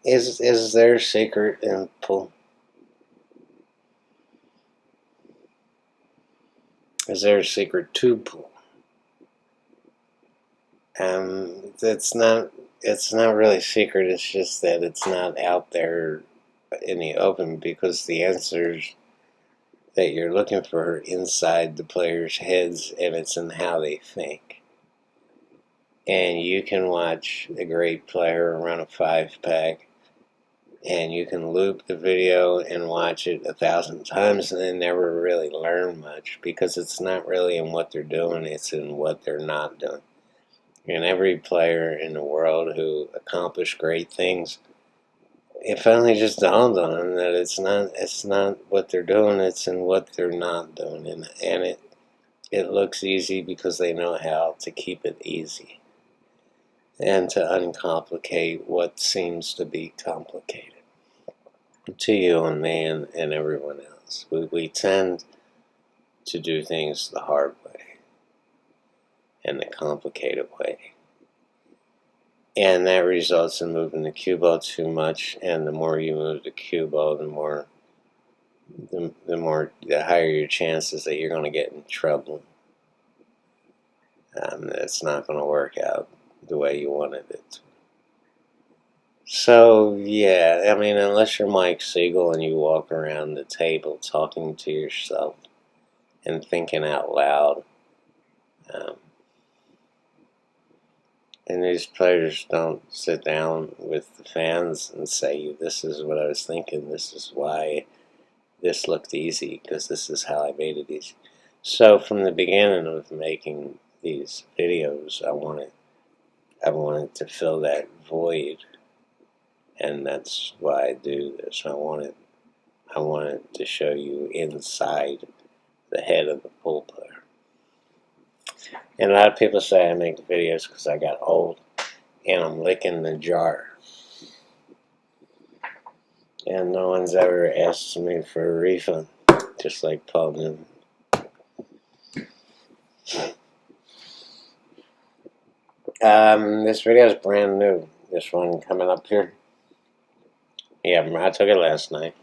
Is there a secret in pool? Is there a secret to pool? It's not. It's not really secret. It's just that it's not out there in the open because the answers that you're looking for are inside the players' heads, and it's in how they think. And you can watch a great player run a 5-pack, and you can loop the video and watch it 1,000 times and then never really learn much because it's not really in what they're doing, it's in what they're not doing. And every player in the world who accomplished great things, it finally just dawned on them that it's not what they're doing, it's in what they're not doing. And it looks easy because they know how to keep it easy and to uncomplicate what seems to be complicated to you and me and everyone else. We tend to do things the hard way and the complicated way. And that results in moving the cue ball too much, and the more you move the cue ball, the higher your chances that you're going to get in trouble. It's not going to work out the way you wanted it to. So, yeah, I mean, unless you're Mike Siegel and you walk around the table talking to yourself and thinking out loud, and these players don't sit down with the fans and say, this is what I was thinking, this is why this looked easy, because this is how I made it easy. So from the beginning of making these videos, I wanted to fill that void, and that's why I do this. I wanted to show you inside the head of the pool player. And a lot of people say I make videos because I got old and I'm licking the jar. And no one's ever asked me for a refund, just like Paul Newman. This video is brand new. This one coming up here. Yeah, I took it last night.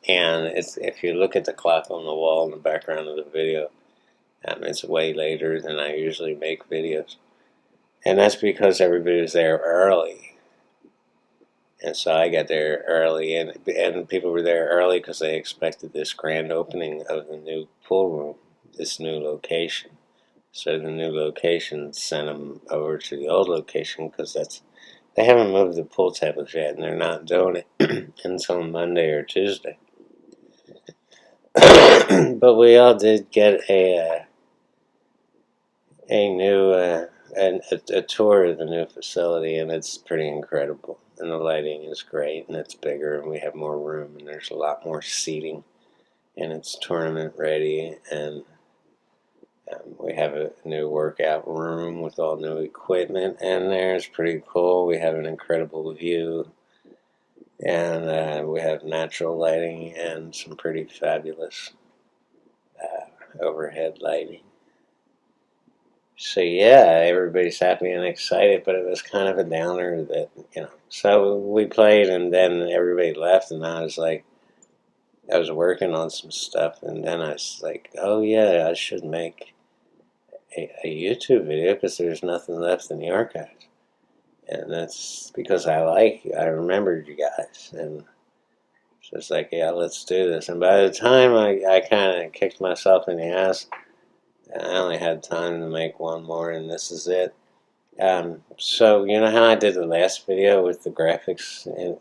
And if you look at the clock on the wall in the background of the video, it's way later than I usually make videos. And that's because everybody's there early. And so I got there early, and people were there early because they expected this grand opening of the new pool room, this new location. So the new location sent them over to the old location because they haven't moved the pool tables yet, and they're not doing it until Monday or Tuesday. But we all did get a tour of the new facility, and it's pretty incredible. And the lighting is great, and it's bigger, and we have more room, and there's a lot more seating, and it's tournament ready, and we have a new workout room with all new equipment in there. It's pretty cool. We have an incredible view, and we have natural lighting and some pretty fabulous overhead lighting. So yeah, everybody's happy and excited, but it was kind of a downer that, So we played, and then everybody left, and I was working on some stuff, and then I was like, oh yeah, I should make a YouTube video because there's nothing left in the archives. And that's because I remembered you guys, and so it's like, yeah, let's do this. And by the time I kind of kicked myself in the ass, I only had time to make one more, and this is it. So you know how I did the last video with the graphics, and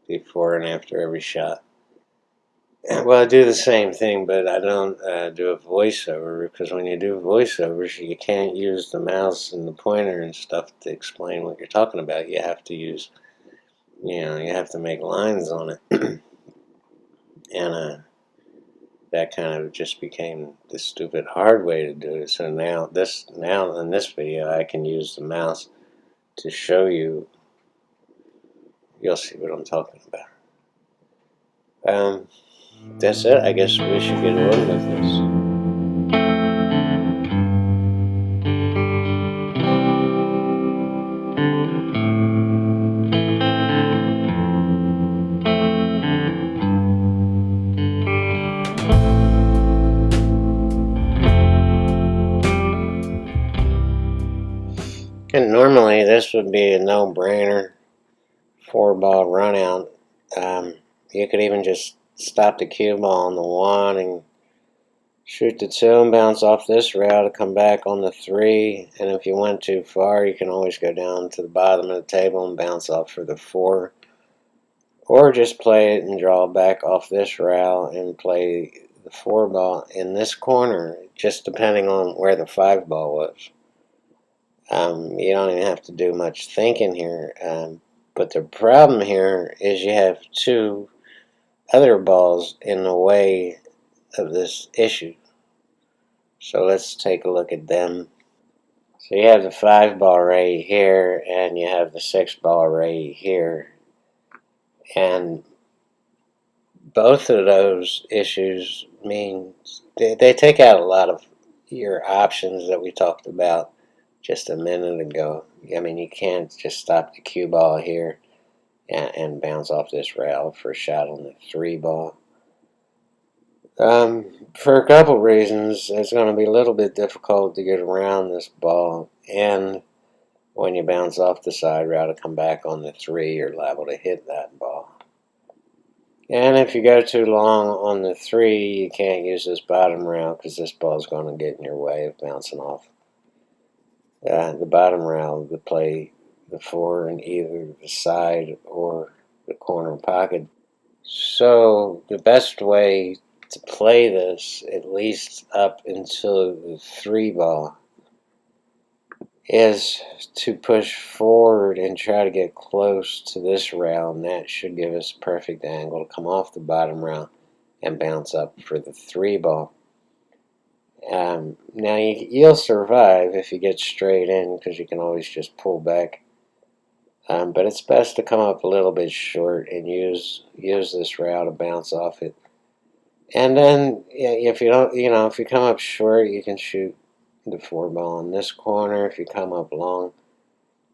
before and after every shot? Well, I do the same thing, but I don't do a voiceover, because when you do voiceovers, you can't use the mouse and the pointer and stuff to explain what you're talking about. You have to use, you have to make lines on it. And that kind of just became the stupid hard way to do it. So now in this video, I can use the mouse to show you. You'll see what I'm talking about. That's it. I guess we should get on with this. this would be a no-brainer. 4-ball run out. You could even just stop the cue ball on the 1 and shoot the 2 and bounce off this rail to come back on the 3. And if you went too far, you can always go down to the bottom of the table and bounce off for the 4. Or just play it and draw back off this rail and play the 4-ball in this corner, just depending on where the 5-ball was. You don't even have to do much thinking here. But the problem here is you have 2 other balls in the way of this issue. So let's take a look at them. So you have the 5-ball right here, and you have the 6-ball right here. And both of those issues mean they take out a lot of your options that we talked about just a minute ago. I mean, you can't just stop the cue ball here and bounce off this rail for a shot on the 3-ball. For a couple reasons, it's going to be a little bit difficult to get around this ball, and when you bounce off the side rail to come back on the 3, you're liable to hit that ball. And if you go too long on the 3, you can't use this bottom rail because this ball is going to get in your way of bouncing off the bottom rail to play the 4 in either the side or the corner pocket. So the best way to play this, at least up until the 3-ball, is to push forward and try to get close to this rail, and that should give us a perfect angle to come off the bottom rail and bounce up for the 3-ball. Now you'll survive if you get straight in, because you can always just pull back. But it's best to come up a little bit short and use this rail to bounce off it. And then if you don't, if you come up short, you can shoot the 4-ball in this corner. If you come up long,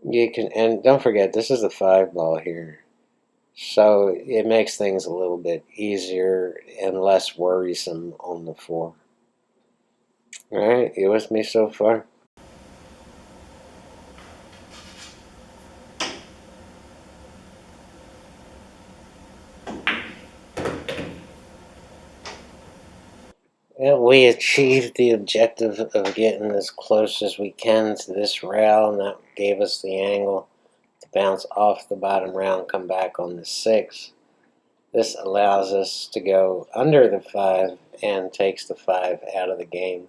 you can. And don't forget, this is the 5-ball here, so it makes things a little bit easier and less worrisome on the 4. All right, you with me so far? Well, we achieved the objective of getting as close as we can to this rail, and that gave us the angle to bounce off the bottom rail and come back on the 6. This allows us to go under the 5 and takes the 5 out of the game.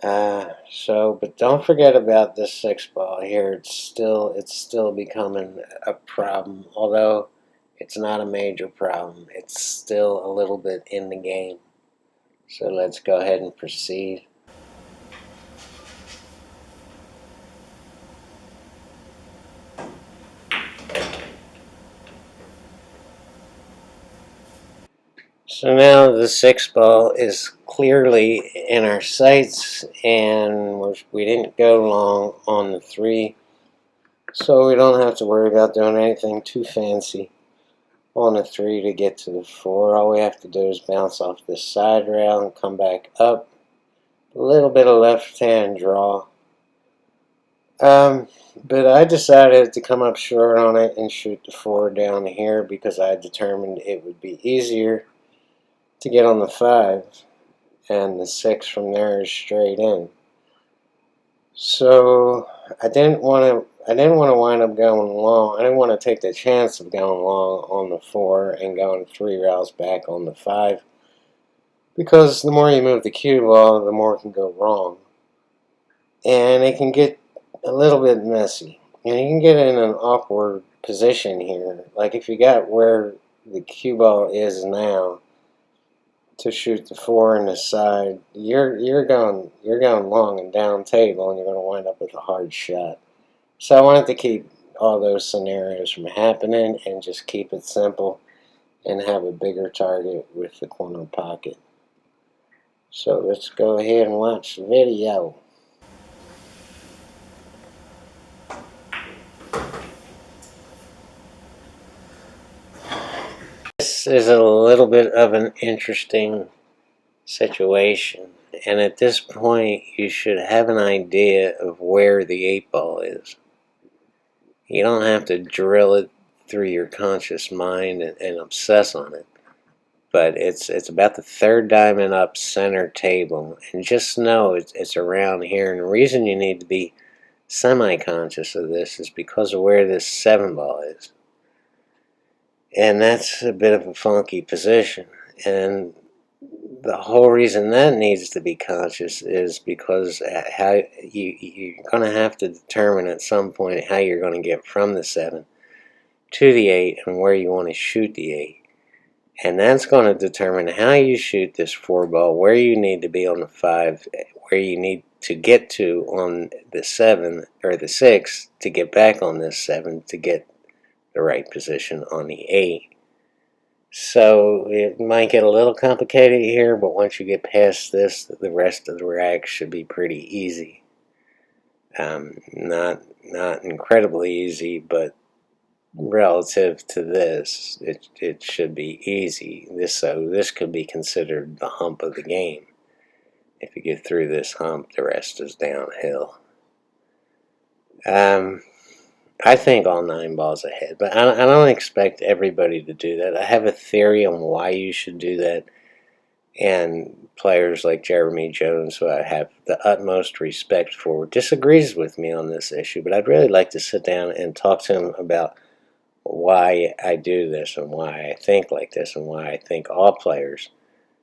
But don't forget about this 6-ball here. It's still becoming a problem, although it's not a major problem. It's still a little bit in the game. So let's go ahead and proceed. So now the 6-ball is clearly in our sights, and we didn't go long on the 3, so we don't have to worry about doing anything too fancy on the 3 to get to the 4. All we have to do is bounce off this side rail and come back up. A little bit of left hand draw. But I decided to come up short on it and shoot the 4 down here because I determined it would be easier to get on the 5, and the 6 from there is straight in. So I didn't want to wind up going long. I didn't want to take the chance of going long on the 4 and going 3 rails back on the 5, because the more you move the cue ball, the more it can go wrong, and it can get a little bit messy. And you can get in an awkward position here. Like if you got where the cue ball is now to shoot the 4 in the side, you're going long and down table, and you're going to wind up with a hard shot. So I wanted to keep all those scenarios from happening and just keep it simple and have a bigger target with the corner pocket. So let's go ahead and watch the video. This is a little bit of an interesting situation, And at this point, you should have an idea of where the 8-ball is. You don't have to drill it through your conscious mind and obsess on it. But it's about the third diamond up center table. And just know it's around here. And the reason you need to be semi-conscious of this is because of where this 7-ball is. And that's a bit of a funky position. And the whole reason that needs to be conscious is because how you're going to have to determine at some point how you're going to get from the 7 to the 8 and where you want to shoot the 8. And that's going to determine how you shoot this 4-ball, where you need to be on the 5, where you need to get to on the 7 or the 6 to get back on this 7 to get the right position on the 8. So it might get a little complicated here, but once you get past this, the rest of the rack should be pretty easy. Not incredibly easy, but relative to this, it should be easy. This could be considered the hump of the game. If you get through this hump, the rest is downhill. I think all 9 balls ahead, but I don't expect everybody to do that. I have a theory on why you should do that, and players like Jeremy Jones, who I have the utmost respect for, disagrees with me on this issue, but I'd really like to sit down and talk to him about why I do this and why I think like this and why I think all players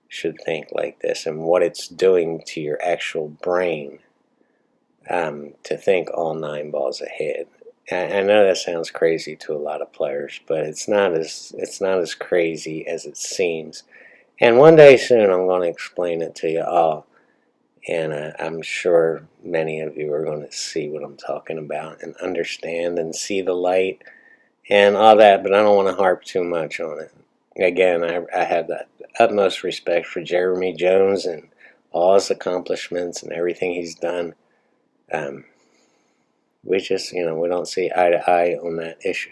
should think like this and what it's doing to your actual brain to think all 9 balls ahead. I know that sounds crazy to a lot of players, but it's not as crazy as it seems. And one day soon I'm going to explain it to you all, and I'm sure many of you are going to see what I'm talking about and understand and see the light and all that, but I don't want to harp too much on it. Again, I have the utmost respect for Jeremy Jones and all his accomplishments and everything he's done. We just, we don't see eye to eye on that issue.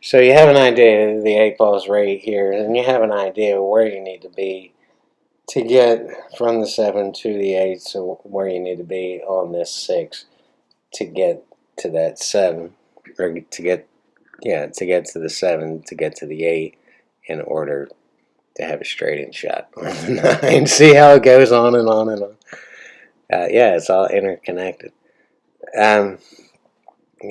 So you have an idea, the 8-ball is right here, and you have an idea where you need to be to get from the 7 to the 8, so where you need to be on this 6 to get to that 7, or to get to the 7, to get to the 8, in order to have a straight-in shot on the 9. See how it goes on and on and on. It's all interconnected.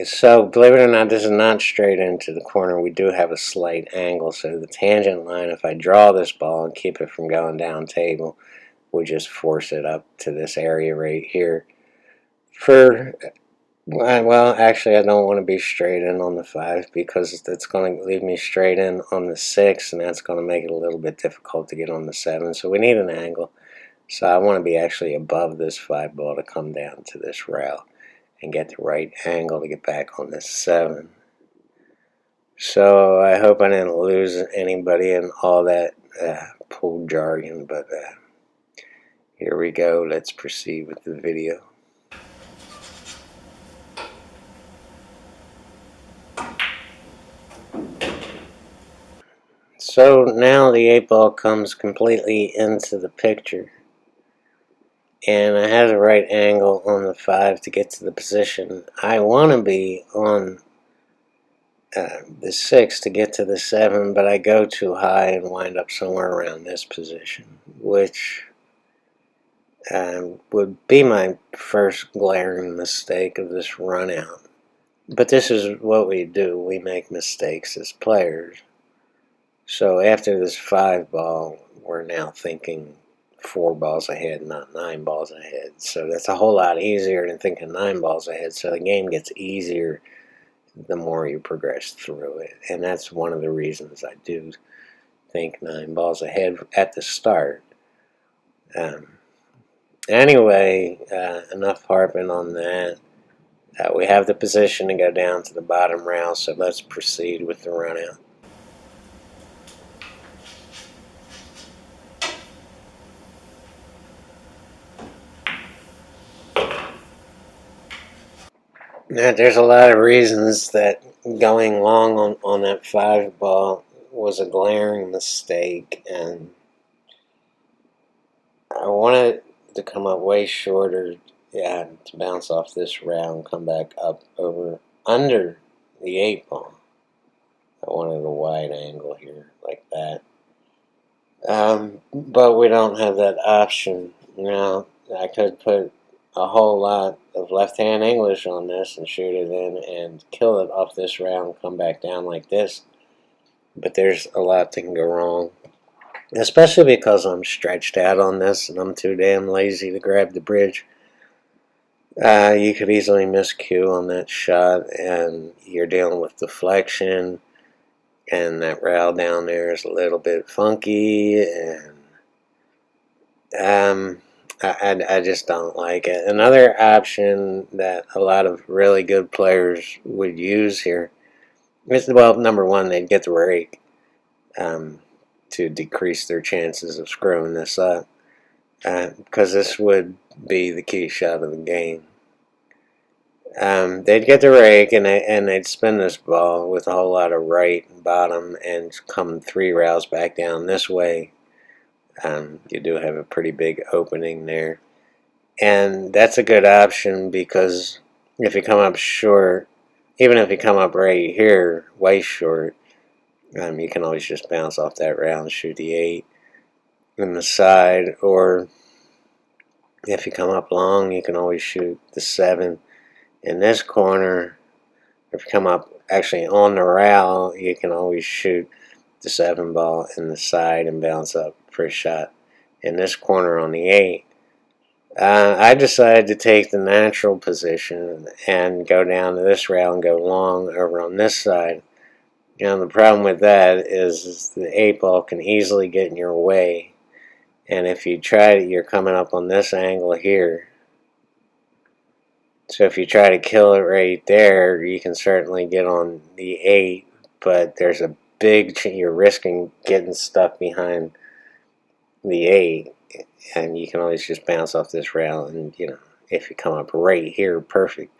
So, believe it or not, this is not straight into the corner. We do have a slight angle, so the tangent line, if I draw this ball and keep it from going down table, we just force it up to this area right here. Well, actually, I don't want to be straight in on the 5 because it's going to leave me straight in on the 6, and that's going to make it a little bit difficult to get on the 7. So we need an angle. So I want to be actually above this 5 ball to come down to this rail and get the right angle to get back on this 7. So I hope I didn't lose anybody in all that pool jargon, but here we go. Let's proceed with the video. So now the 8-ball comes completely into the picture, and I have the right angle on the 5 to get to the position I want to be on the 6 to get to the 7, but I go too high and wind up somewhere around this position, which would be my first glaring mistake of this run out. But this is what we do. We make mistakes as players. So after this 5 ball, we're now thinking 4 balls ahead, not 9 balls ahead. So that's a whole lot easier than thinking 9 balls ahead. So the game gets easier the more you progress through it. And that's one of the reasons I do think 9 balls ahead at the start. Anyway, enough harping on that. We have the position to go down to the bottom rail, so let's proceed with the run out. Now, there's a lot of reasons that going long on that 5 ball was a glaring mistake, and I want it to come up way shorter, yeah, to bounce off this rail and come back up over under the 8 ball. I wanted a wide angle here, like that. But we don't have that option. Now, I could put a whole lot of left-hand English on this and shoot it in and kill it off this round and come back down like this. But there's a lot that can go wrong. Especially because I'm stretched out on this and I'm too damn lazy to grab the bridge. You could easily miss cue on that shot, and you're dealing with deflection, and that rail down there is a little bit funky, and I just don't like it. Another option that a lot of really good players would use here is, well, number one, they'd get the rake to decrease their chances of screwing this up, because this would be the key shot of the game. They'd get the rake and they'd spin this ball with a whole lot of right and bottom and come 3 rails back down this way. You do have a pretty big opening there. And that's a good option because if you come up short, even if you come up right here, way short, you can always just bounce off that rail and shoot the 8 in the side. Or if you come up long, you can always shoot the 7 in this corner. If you come up actually on the rail, you can always shoot the 7 ball in the side and bounce up for a shot in this corner on the 8. I decided to take the natural position and go down to this rail and go long over on this side. Now the problem with that is the 8 ball can easily get in your way, and if you try it, you're coming up on this angle here. So if you try to kill it right there, you can certainly get on the 8, but there's a big chance you're risking getting stuck behind the 8, and you can always just bounce off this rail, and if you come up right here, perfect.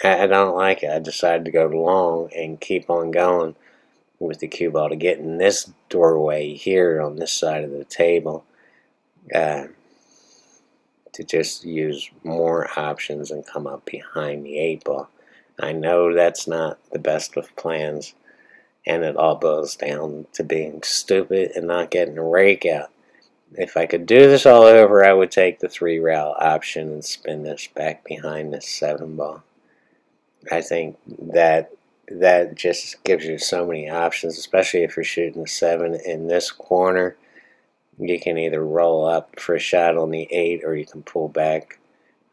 I don't like it. I decided to go long and keep on going with the cue ball to get in this doorway here on this side of the table, to just use more options and come up behind the 8 ball. I know that's not the best of plans, and it all boils down to being stupid and not getting a rake out. If I could do this all over, I would take the 3 rail option and spin this back behind this 7 ball. I think that just gives you so many options, especially if you're shooting a 7 in this corner. You can either roll up for a shot on the 8, or you can pull back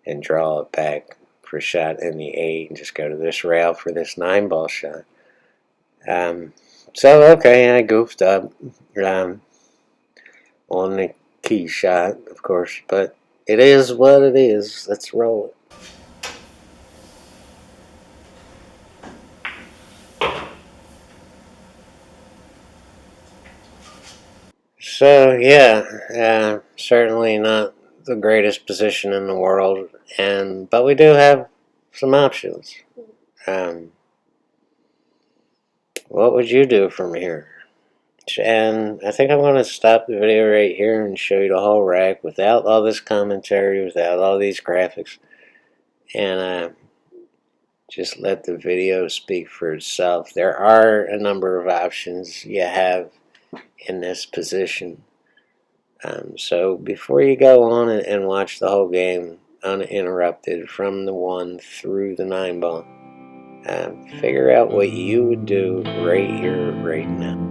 and draw it back for a shot in the 8 and just go to this rail for this 9 ball shot. So okay, I goofed up on the key shot, of course, but it is what it is. Let's roll it. So yeah, certainly not the greatest position in the world, but we do have some options. What would you do from here? And I think I'm going to stop the video right here and show you the whole rack without all this commentary, without all these graphics, and just let the video speak for itself. There are a number of options you have in this position. So before you go on and watch the whole game uninterrupted from the 1 through the 9 ball, figure out what you would do right here, right now.